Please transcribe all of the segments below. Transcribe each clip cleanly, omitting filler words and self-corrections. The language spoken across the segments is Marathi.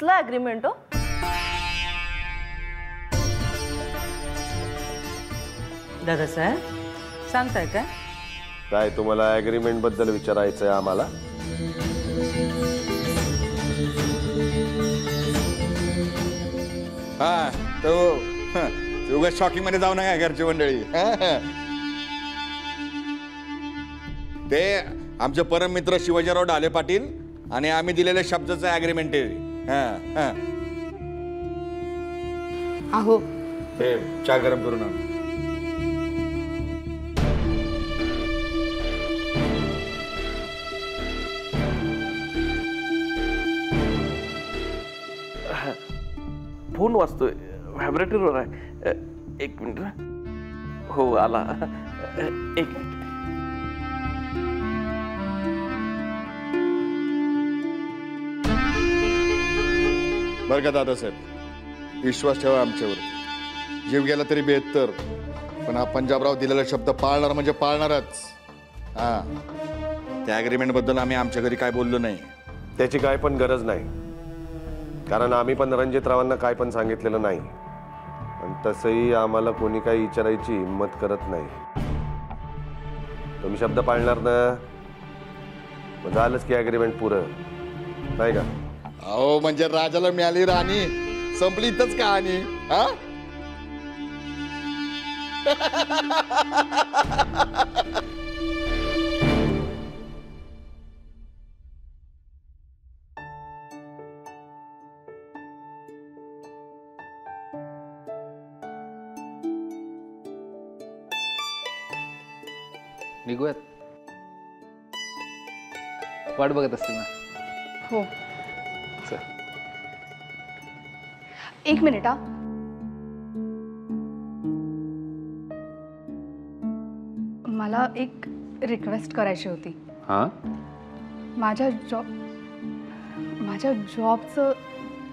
कसला ॲग्रीमेंट हो? दादासाहेब सांगताय का? काय तुम्हाला ॲग्रीमेंट बद्दल विचारायचंय आम्हाला? हा तो उगाच शॉकिंग मध्ये जाऊ नका घरची मंडळी. ते आमचे परम मित्र शिवाजीराव ढाले पाटील आणि आम्ही दिलेल्या शब्दाचं ॲग्रीमेंट आहे. अहो ते चहा गरम करू ना. फोन वाजतोय, व्हायब्रेटरवर आहे. एक मिनिट. हो आला. एक मिनिट. बरं का दादासाहेब, विश्वास ठेवा आमच्यावर. जीव गेला तरी बेहत्तर, पण हा पंजाबराव दिलेला शब्द पाळणार म्हणजे पाळणारच. हा, त्या ॲग्रीमेंट बद्दल आम्ही आमच्या घरी काय बोललो नाही. त्याची काय पण गरज नाही, कारण आम्ही पण रणजितरावांना काय पण सांगितलेलं नाही. आणि तसंही आम्हाला कोणी काही विचारायची हिंमत करत नाही. तुम्ही शब्द पाळणार ना, मग झालंच की ॲग्रीमेंट पुरं, नाही का? अहो म्हणजे राजाला मिळाली राणी, संपली इथंच कहाणी. हा निघूयात. वाट बघत असतील ना? हो. चल. एक मिनिट हा. मला एक रिक्वेस्ट करायची होती. हां, माझ्या जॉबचं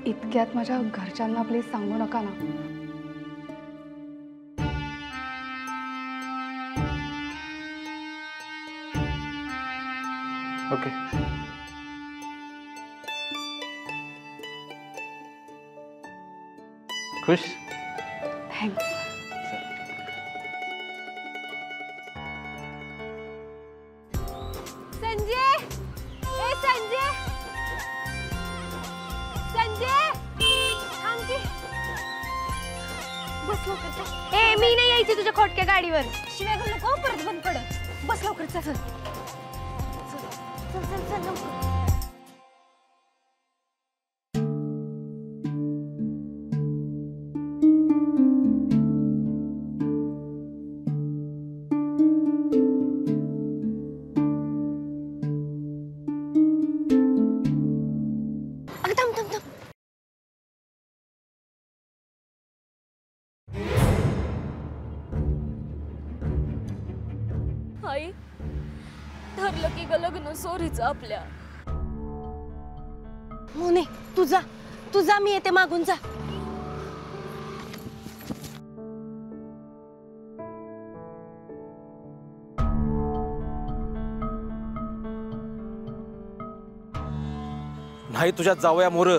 इतक्यात माझ्या घरच्यांना प्लीज सांगू नका ना. ओके. खुश? थँक्स. संजय, ए संजय, संजय, थांब की. बस लवकर. ए मी नाही यायची तुझ्या खोटक्या गाडीवर. शिवाय घालू नको, परत बंद पडत. बस लवकर. चल चल चल चल लवकर. आई ठरलं की ग लग्न सोरीचं आपल्या. मोने तुझा मी येते मागून जा. नाही तुझ्या जावया मोर,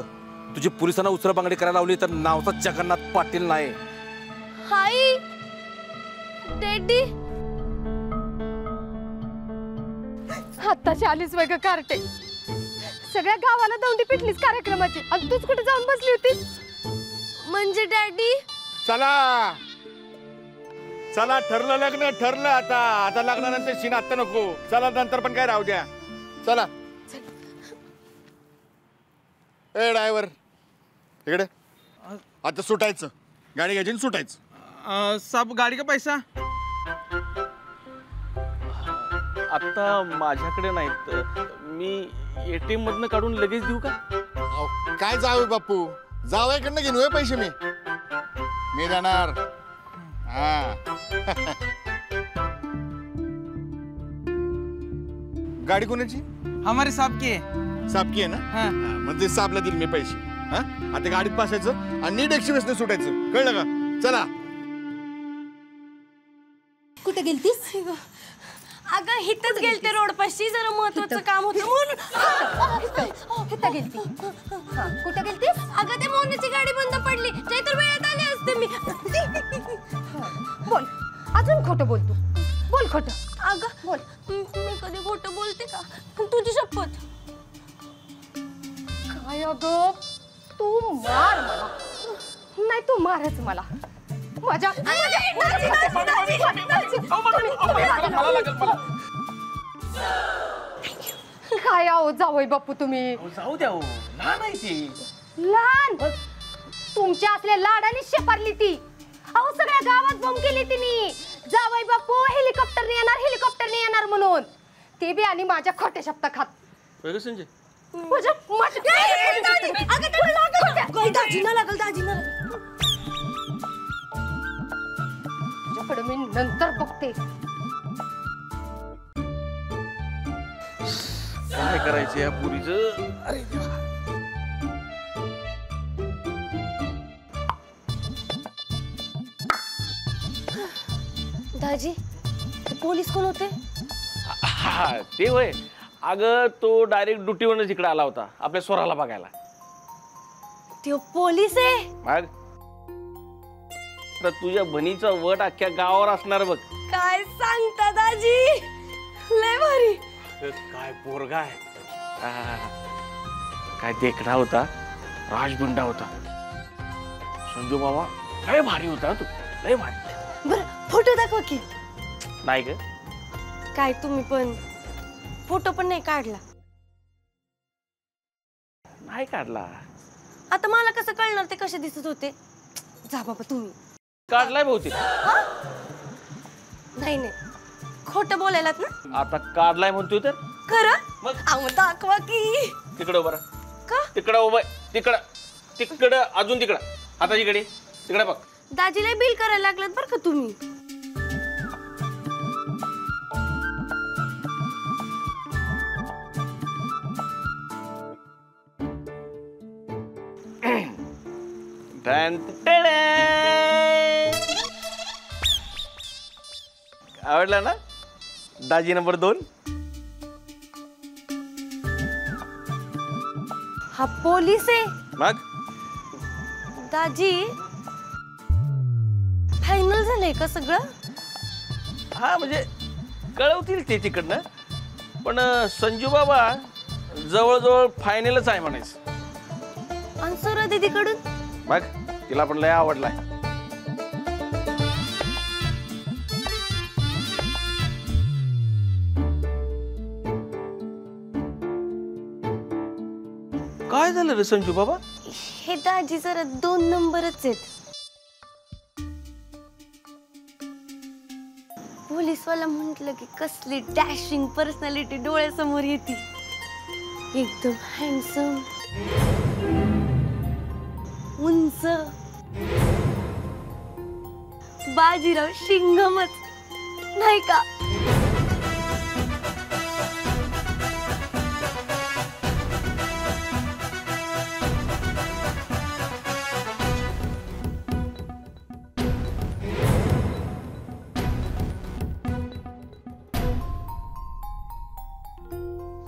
तुझी पोलिसांना उसळ बांगडी करायला लावली तर नावचा जगन्नाथ पाटील नाही. हाय डॅडी, आत्ताची आलीच वेग कार्टे. सगळ्या गावाला दौंडी पिटलीस कार्यक्रमाची आणि तूच कुठे जाऊन बसली होतीस? म्हणजे डॅडी. चला चला, ठरलं लग्न, ठरलं. आता लग्नानंतर शिन आता नको. चला नंतर पण काय राहू द्या. चला. ए ड्रायव्हर इकडे. आता सुटायचं, गाडी घ्यायची सुटायचं. साब गाडी का पैसा? आता माझ्याकडे नाहीत, मी ATM मधनं काढून लगेच देऊ का? काय जावे बापू, जावयाकडनं घेऊन पैसे मी देणार. हा गाडी कोणाची? हमारे साहब की है. साबकी आहे ना? हाँ. म्हणजे साबला दिल मी पैसे. हा आता गाडीत बसायचं आणि नीट 120 सुटायचं, कळलं का? चला. कुठे गेलतीस? अगं हिथंच गेलते रोड पाशी जरा महत्वाचं काम होतं म्हणून. कुठं गेलती? हा, कुठं गेलतीस? अगं ते मोनूची गाडी बंद पडली ते तर वेळात आले असते मी. बोल, अजून खोटं बोल तू. बोल खोटं. अगं बोल मी कधी खोटं बोलते का तुझी शपथ. काय अगं तू मार मला. नाही तू मारच मला. माझ्या काय आहो जावई बापू तुम्ही. जाऊ द्या हो, लहान आहे ती. लहान तुमच्या असल्या लाडाने शेपारली ती. अहो सगळ्या गावात बॉम्ब केली तिने. जावई बापू हेलिकॉप्टरने येणार म्हणून. ते बी आणि माझ्या खोट्या शब्द खात. संजय दाजीला लागल दाजीला. तुझ्याकडे मी नंतर बघते. काय करायचं या पुरीचं. अरे दाजी पोलीस कोण होते. हा ते होय. अगं तो डायरेक्ट ड्युटीवरच इकडे आला होता आपल्या स्वराला बघायला. ते पोलीस आहे. मग तर तुझ्या बहिणीचा वट अख्ख्या गावावर असणार बघ. काय सांगता दाजी लय भारी. काय पोरगा आहे. काय देखणा होता. राजबंडा होता. संजू बाबा लय भारी होता तू. लय भारी. बर फोटो दाखवा की. नाही ग काय तुम्ही पण फोटो पण नाही काढला. नाही काढला. आता मला कसं कळणार ते कसे दिसत होते. जा बाबा तुम्ही. काढलाय बहुतेक. नाही नाही खोटं बोलायलात ना. आता काढलाय म्हणतोय तर खरं मग अहो दाखवा की. तिकडं उभं का तिकडं उभं तिकडं अजून तिकडं आता इकडे तिकडे बघ. दाजीला बिल करायला लागलात बरं का तुम्ही. आवडला ना दाजी नंबर 2. हा पोलीस आहे. मग दाजी फायनल झालंय का सगळं. हा म्हणजे कळवतील ते तिकडनं. पण संजू बाबा जवळजवळ फायनलच आहे म्हणायचं. आणि सर दीदीकडून मग तिला पण लय आवडलाय. काय झालं रे संजू बाबा. हे दाजी जरा 2 नंबरच आहेत. पोलीसवाला म्हंटल की कसली डॅशिंग पर्सनॅलिटी डोळ्यासमोर येते. एकदम हँडसम उंच बाजीराव शिंगमच नाही का.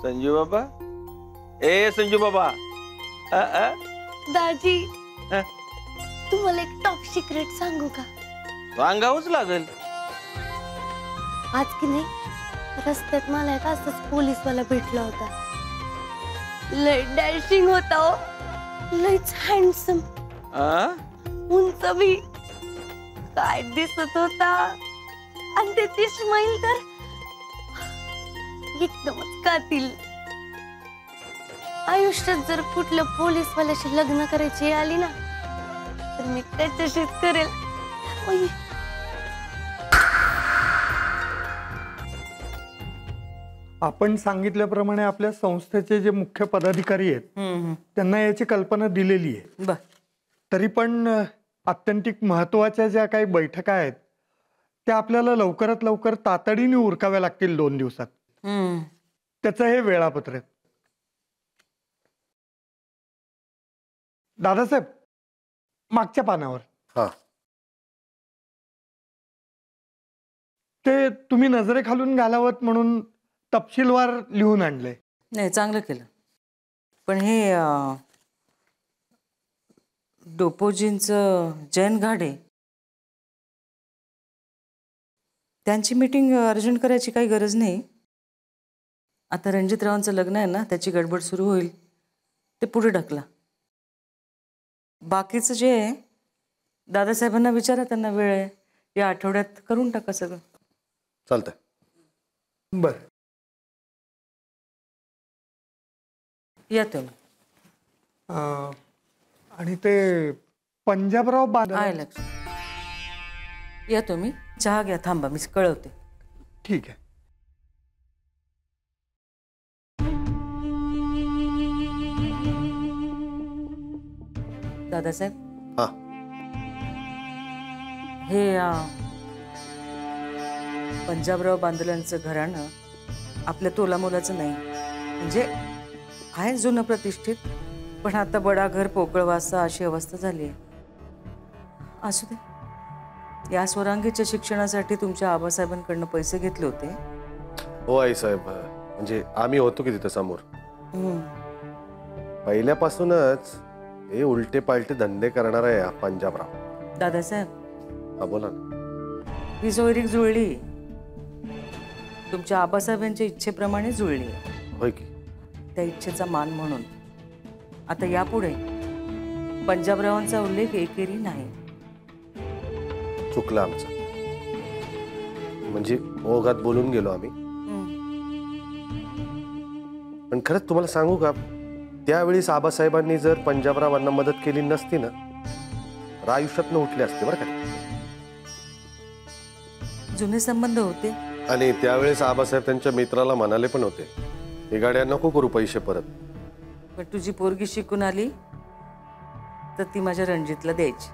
संजू बाबा ए संजू बाबा दाजी अ? तुम्हाला एक टॉप सिक्रेट सांगू का. सांगावंच लागेल. आज की नाही रस्त्यात मला एक असंच पोलीसवाला भेटला होता. लय डॅशिंग होता हो. लयच हँडसम उंच बी काय दिसत होता. आणि त्याची स्माईल तर एकदमच कातील. आयुष्यात जर कुठल्या पोलीसवाल्याशी लग्न करायची आली ना तर मी त्याच्याशीच करेल. ओय. आपण सांगितल्याप्रमाणे आपल्या संस्थेचे जे मुख्य पदाधिकारी आहेत त्यांना याची कल्पना दिलेली आहे. तरी पण आत्यंतिक महत्वाच्या ज्या काही बैठका आहेत त्या आपल्याला लवकरात लवकर तातडीने उरकाव्या लागतील 2 दिवसात. त्याचं हे वेळापत्रक. दादासाहेब मागच्या पानावर. हा ते तुम्ही नजरेखालून घालावत म्हणून तपशीलवार लिहून आणले. नाही, चांगलं केलं. पण हे डोपोजींचं जैन घाडे, त्यांची मीटिंग अर्जंट करायची काही गरज नाही. आता रणजितरावांचं लग्न आहे ना, त्याची गडबड सुरू होईल, ते पुढे ढकला. बाकीचं जे आहे दादासाहेबांना विचारा, त्यांना वेळ आहे, या आठवड्यात करून टाका सगळं. चालतंय. बर. या तुम्ही. आणि ते पंजाबराव बांधल. आहे लक्ष. या तुम्ही, चहा घ्या, थांबा मी कळवते. ठीक आहे. दादासाहेब, हा. हे पंजाबराव बांदलांचं घराणं आपल्या तोलामोलाचं नाही. म्हणजे आहे जुनं प्रतिष्ठित, पण आता बडा घर पोकळवासा अशी अवस्था झाली आहे. असू दे. या स्वरांगीच्या शिक्षणासाठी तुमच्या आबासाहेबांकडनं पैसे घेतले होते. हो आई साहेब, म्हणजे आम्ही होतो की तिथं समोर. पहिल्यापासूनच हे उलटे पालटे धंदे करणार आहे हा पंजाबराव. दादासाहेब, हा बोला ना. ही सोयरीक जुळली, तुमच्या आबासाहेबांच्या इच्छेप्रमाणे जुळली आहे. होय की. त्या इच्छेचा मान म्हणून आता यापुढे पंजाबरावांचा उल्लेख एकेरी नाही. चुकलं आमचं, म्हणजे ओघात बोलून गेलो आम्ही. पण खरंच तुम्हाला सांगू का, त्यावेळेस आबासाहेबांनी जर पंजाबरावांना मदत केली नसती ना, तर आयुष्यात न उठले असते बरं का. जुने संबंध होते. आणि त्यावेळेस आबासाहेब त्यांच्या मित्राला म्हणाले पण होते, ही गाड्या नको करू पैसे परत. पण तुझी पोरगी शिकून आली तर ती माझ्या रणजितला द्यायची.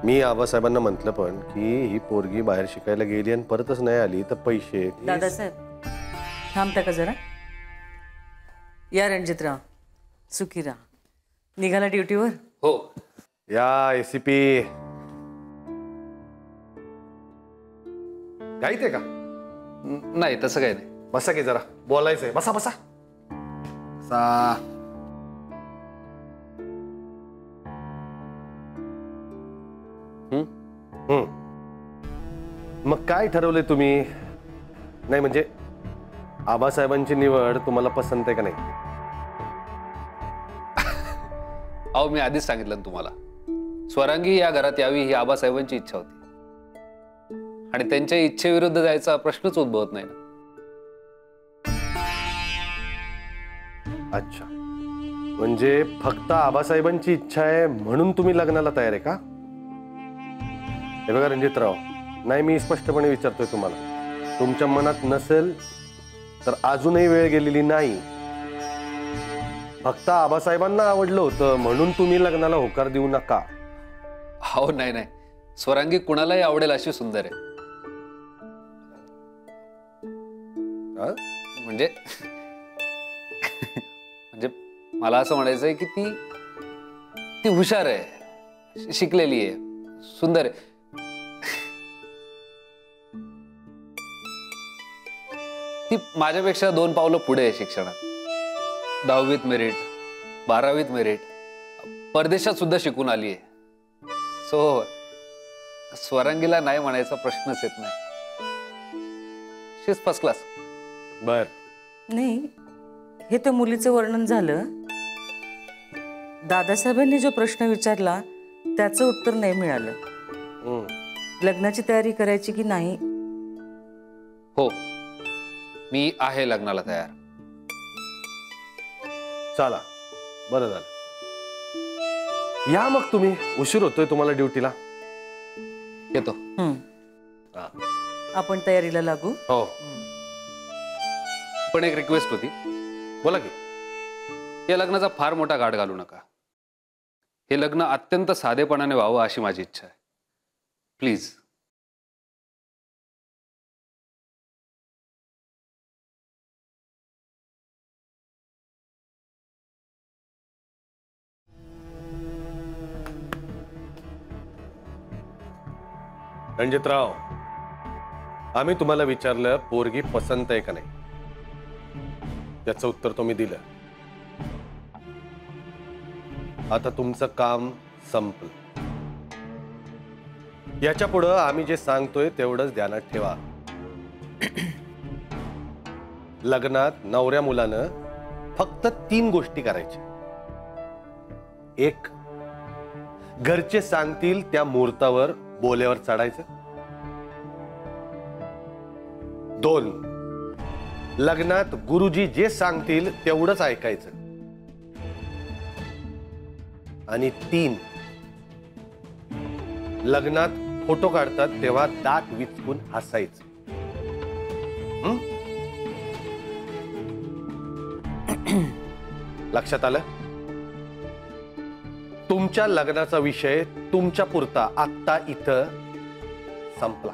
मी आबासाहेबांना म्हटलं पण की ही पोरगी बाहेर शिकायला गेली आणि परतच नाही आली तर पैसे. दादासाहेब, थांबता का जरा. या रणजितराव, सुखी राहा. निघाला ड्युटीवर? हो. या एसीपी. काहीच आहे का? नाही, तसं काही नाही. बसा की जरा बोलायचंय. बसा बसा बसा. मग काय ठरवलंय तुम्ही? नाही म्हणजे आबासाहेबांची निवड तुम्हाला पसंत आहे का नाही? अहो, मी आधीच सांगितलं ना तुम्हाला, स्वरांगी या घरात यावी ही आबासाहेबांची इच्छा होती, आणि त्यांच्या इच्छेविरुद्ध जायचा प्रश्नच उद्भवत नाही ना. अच्छा, म्हणजे फक्त आबासाहेबांची इच्छा आहे म्हणून तुम्ही लग्नाला तयार आहे का? हे बघा रणजितराव, नाही मी स्पष्टपणे विचारतोय तुम्हाला, तुमच्या मनात नसेल तर अजूनही वेळ गेलेली नाही. फक्त आबासाहेबांना आवडलं होतं म्हणून तुम्ही लग्नाला होकार देऊ नका. हो, नाही नाही, स्वरांगी कुणालाही आवडेल अशी सुंदर आहे. म्हणजे म्हणजे मला असं म्हणायचंय की ती हुशार आहे, शिकलेली आहे, सुंदर आहे. ती माझ्यापेक्षा 2 पावलं पुढे आहे शिक्षणात. 10वीत मेरिट, 12वीत मेरिट, परदेशात सुद्धा शिकून आली आहे. सो स्वरांगीला नाही म्हणायचा प्रश्नच येत नाही. शी इज फर्स्ट क्लास. बर. नाही, हे तर मुलीचं वर्णन झालं. दादासाहेबांनी जो प्रश्न विचारला त्याचं उत्तर नाही मिळालं. लग्नाची तयारी करायची की नाही? हो, मी आहे लग्नाला तयार. चला, बरं झालं. या मग तुम्ही, उशीर होतोय तुम्हाला ड्युटीला. येतो. आपण तयारीला लागू. हो. पण एक रिक्वेस्ट होती. बोला की. या लग्नाचा फार मोठा घाट घालू नका. हे लग्न अत्यंत साधेपणाने व्हावं अशी माझी इच्छा आहे. प्लीज. रणजितराव, आम्ही तुम्हाला विचारलं पोरगी पसंत आहे का नाही, त्याचं उत्तर तुम्ही दिलं. आता तुमचं काम संपलं. याच्या पुढं आम्ही जे सांगतोय तेवढंच ध्यानात ठेवा. लग्नात नवऱ्या मुलानं फक्त 3 गोष्टी करायच्या. 1, घरचे सांगतील त्या मुहूर्तावर बोल्यावर चढायचं. 2, लग्नात गुरुजी जे सांगतील तेवढंच ऐकायचं. आणि 3, लग्नात फोटो काढतात तेव्हा दात विचकून हसायचं. लक्षात आलं? तुमच्या लग्नाचा विषय तुमच्या पुरता आत्ता इथं संपला.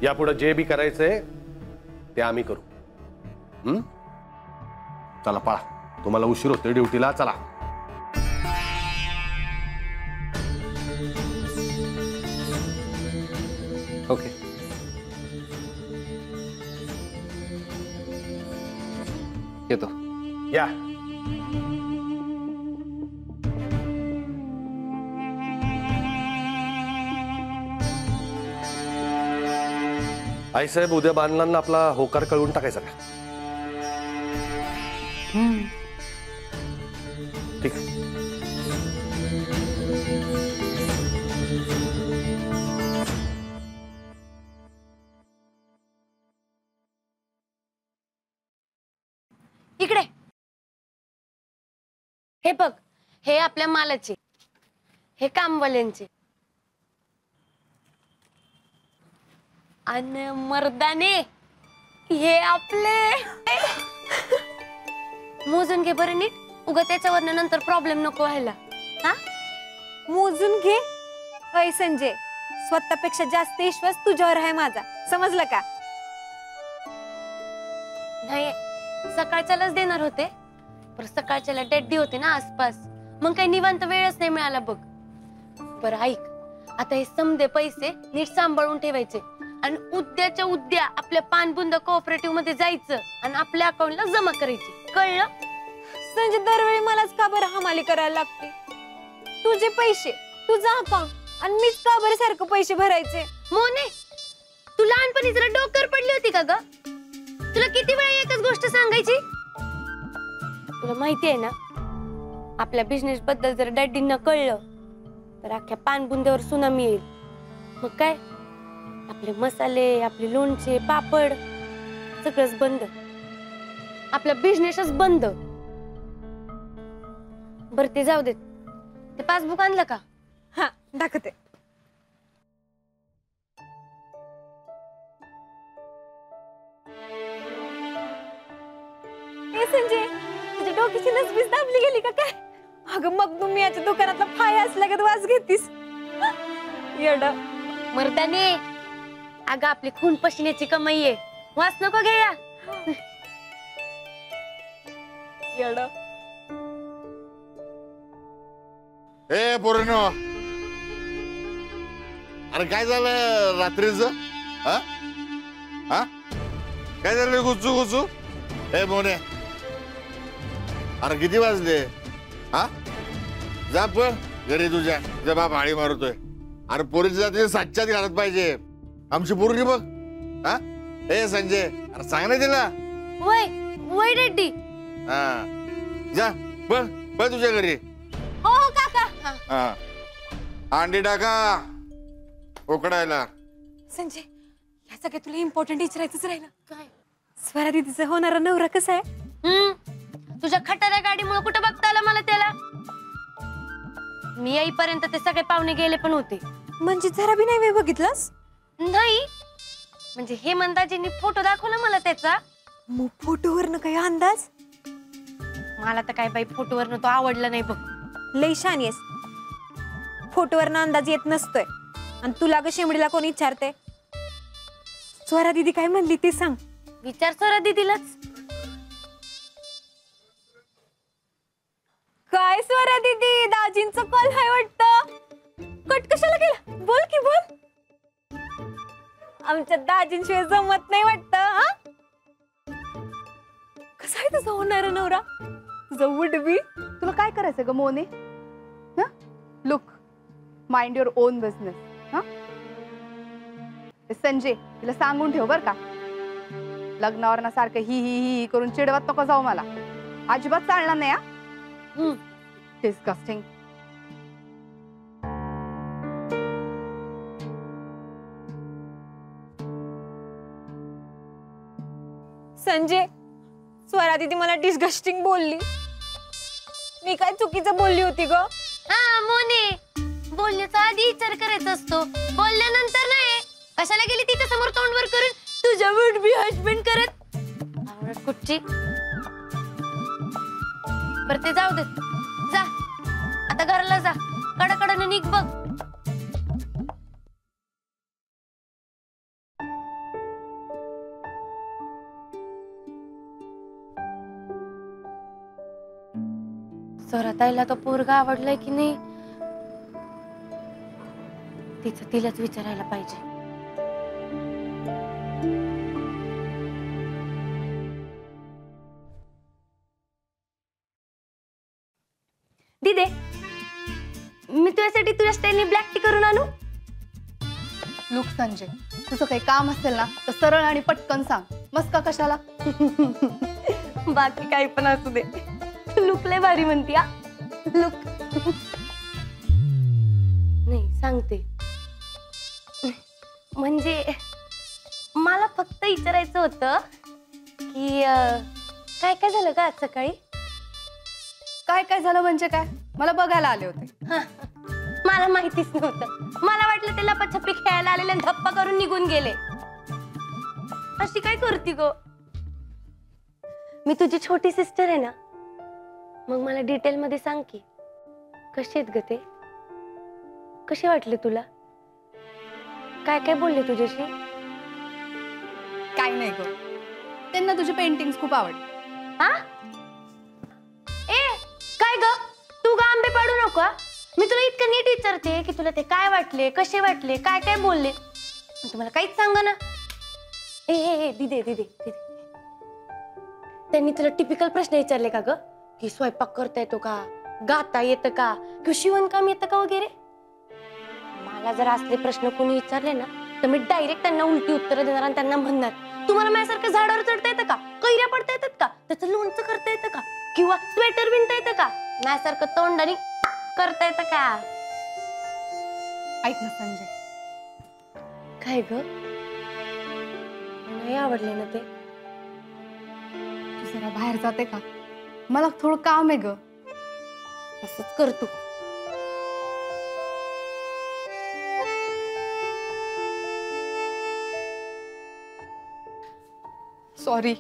यापुढे जे बी करायचंय ते आम्ही करू. चला पळा, तुम्हाला उशीर होतोय ड्युटीला. चला. ओके. येतो. या. आईसाहेब, उद्या बांधलांना आपला होकार कळवून टाकायचा का? ठीक आहे. इकडे हे बघ, हे आपल्या मालाचे, हे कामवाल्यांचे. आणि मर्दाने हे आपले. मोजून घे बरं नीट, उगा त्याच्यावरनं नंतर प्रॉब्लेम नको व्हायला. हा, मोजून घे. अय संजय, स्वतःपेक्षा जास्त विश्वास तुझ्यावर आहे माझा, समजलं का? नाही, सकाळच्यालाच देणार होते, पण सकाळच्याला डेट होते ना आसपास, मग काही निवांत वेळच नाही मिळाला बघ. बरं ऐक, आता हे समदे पैसे नीट सांभाळून ठेवायचे आणि उद्याच्या उद्या आपल्या पानबुंद कोऑपरेटिव्ह मध्ये जायचं आणि आपल्या अकाउंटला जमा करायचे. कळलं? संजय, दरवेळी मलाच का बरं हमाली करायला लागते? तुझे पैसे, तुझा अकाउंट आणि मीच का बरं सारखं पैसे भरायचे? मोने, तू लहानपणी जरा डोक्यावर पडली होती का ग? तुला किती वेळा एकच गोष्ट सांगायची? तुला माहिती आहे ना, आपल्या बिझनेस बद्दल जर डॅडींना कळलं तर अख्ख्या पानबुंद्यावर सुनामी येईल. मग काय, आपले मसाले, आपले लोणचे, पापड सगळंच बंद. आपला बिझनेसच बंद. बरं ते जाऊ देत, ते पासबुक आणलं का? हा, दाखवते. संजय, तुझ्या डोक्याची नसबीस दाबली गेली का काय? अगं मग तुम्ही याच्या दुकानातला फाय असल्या का वास घेतीस? येड मर्दाने, अगं आपली खून पशिन्याची कमाई आहे, वास नको घ्या. येड. ए पोरांनो, अरे काय झालं रात्रीच? हा हा, काय झालं गुचू गुचू? ए मोने, अरे किती वाजले? हा, जा पळ घरी तुझ्या, तुझा बाप आळी मारतोय. अरे पोरीची जाती 7च्यात घालत पाहिजे. आमची पोरगी बघ. हा, ए संजय, अरे सांग ना तिला. वय वय रेड्डी. हा, जा पळ पळ तुझ्या घरी. हो हो काका. हा, अंडी टाका उकडायला. संजय, या सगळ्यात तुला इम्पॉर्टंट विचारायचंच राहिलं. काय? स्वरा दीदीचा होणारा नवरा कसा आहे? तुझ्या खटाऱ्या गाडीमुळे कुठं बघता आलं मला त्याला? मी येईपर्यंत ते सगळे पाहुणे गेले पण होते. म्हणजे जरा बी नाही वेळ बघितलास? नाही, म्हणजे हेमंताजींनी फोटो दाखवला मला त्याचा. मग फोटोवरनं काही अंदाज? मला तर काय बाई फोटोवरनं तो आवडला नाही बघ. लई शानी आहेस. फोटोवरनं अंदाज येत नसतोय. आणि तुला ग शेंबडीला कोण विचारते? स्वरा दीदी काय म्हणली ते सांग. विचार स्वरा दीदीलाच. काय स्वरा दीदी, दाजींचं कॉल आहे वाटतं. कट कशाला केला? बोल की बोल. आमच्या दाजींशिवाय जमत नाही वाटत. हा, कसा आहे तुझा होणारा नवरा? तुझा वुडबी. तुला काय करायचं ग मोने? Look, mind your on business. Sanjay, तिला सांगून ठेव बर का, लग्नावर ना सारखं ही ही ही करून चिडवत नको जाऊ मला. अजिबात चालणार नाही. हा, डिस्गस्टिंग. संजय, स्वरा दीदी मला डिस्गस्टिंग बोलली. मी काय चुकीचं बोलली होती ग? हा मोने, बोलण्याचा आधी विचार करायचा असतो, बोलल्यानंतर नाही. कशाला गेली तिच्या समोर तोंडवर करून तुझ्या वुड बी हजबंड करत? आवडत कुठची. बरं ते जाऊ दे, जा आता घराला जा, कडाकडनं निघ बघ. स्वराताईला तो पोरगा आवडलाय की नाही तिचं तिलाच विचारायला पाहिजे. दीदे, मी तुझ्यासाठी तुझ्या स्टाईलने ब्लॅक टी करून आणू? लुक संजय, तुझं काही काम असेल ना तर सरळ आणि पटकन सांग. मस्का कशाला? बाकी काही पण असू दे, लुक लय भारी म्हणती. हा, लुक. नाही सांगते, म्हणजे मला फक्त विचारायचं होतं की काय काय झालं का आज सकाळी? काय काय झालं म्हणजे काय? मला बघायला आले होते. मला माहितीच नव्हतं. मला वाटलं ते लपाछपी खेळायला आलेले आणि धप्पा करून निघून गेले. अशी काय करती ग? मी तुझी छोटी सिस्टर आहे ना, मग मला डिटेल मध्ये सांग की कशी आहेत ग ते? कसे वाटले तुला? काय काय बोलले तुझ्याशी? काय नाही ग, त्यांना तुझे पेंटिंग्स खूप आवडले. हा? ए काय ग, तू ग आंबे पाडू नको. मी तुला इतकं नीट विचारते की तुला ते काय वाटले, कसे वाटले, काय काय बोलले, तुम्हाला काहीच सांग ना. ए ए दिदे दिदे दिदे, त्यांनी तुला टिपिकल प्रश्न विचारले का ग? की स्वयंपाक करता येतो का, गाता येतं का, किंवा शिवणकाम येतं का वगैरे? मला जर असले प्रश्न कोणी विचारले ना तर मी डायरेक्ट त्यांना उलटी उत्तरं देणार आणि त्यांना म्हणणार, तुम्हाला माझ्यासारखं झाडावर चढता येतं का, कैऱ्या पडता येतात का, त्याचं लोणचं करता येतं का, किंवा स्वेटर विणता येतं का, माझ्यासारखं तोंडाने करता येतं का? ऐक ना संजय. काय ग, नाही आवडले ना ते? तू जरा बाहेर जाते का? मला थोडं काम आहे ग. असंच करतो. सॉरी.